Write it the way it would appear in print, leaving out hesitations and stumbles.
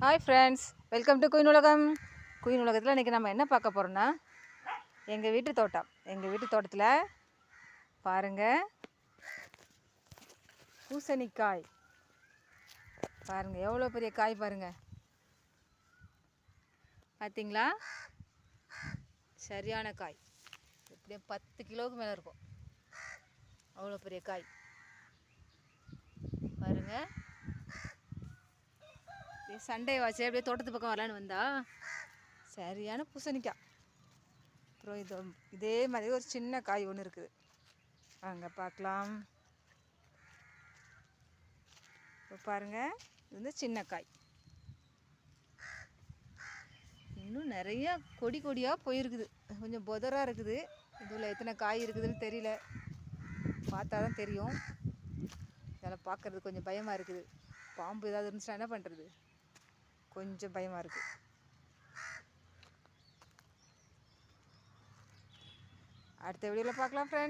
Hi friends, welcome to queen உலகம். Queen உலகத்தில் இன்றைக்கி நம்ம என்ன பார்க்க போகிறோன்னா, எங்கள் வீட்டு தோட்டத்தில் பாருங்கள், பூசணிக்காய் பாருங்கள், எவ்வளோ பெரிய காய் பாருங்கள். பார்த்தீங்களா? சரியான காய், எப்படியும் 10 கிலோவுக்கு மேலே இருக்கும். அவ்வளோ பெரிய காய் பாருங்கள். சண்டே வாச்சு அப்படியே தோட்டத்து பக்கம் வரலான்னு வந்தா சரியான பூசணிக்காய். அப்புறம் இதே மாதிரி ஒரு சின்ன காய் ஒன்று இருக்குது, அங்கே பார்க்கலாம். இப்போ பாருங்கள், இது வந்து சின்ன காய். இன்னும் நிறையா கொடியாக போயிருக்குது, கொஞ்சம் புதராக இருக்குது. இதில் எத்தனை காய் இருக்குதுன்னு தெரியல, பார்த்தா தான் தெரியும். இதெல்லாம் பார்க்குறது கொஞ்சம் பயமாக இருக்குது. பாம்பு ஏதாவது இருந்துச்சுன்னா என்ன பண்ணுறது, கொஞ்சம் பயமாக இருக்குது. அடுத்த வீடியோவில் பார்க்கலாம் ஃப்ரெண்ட்ஸ்.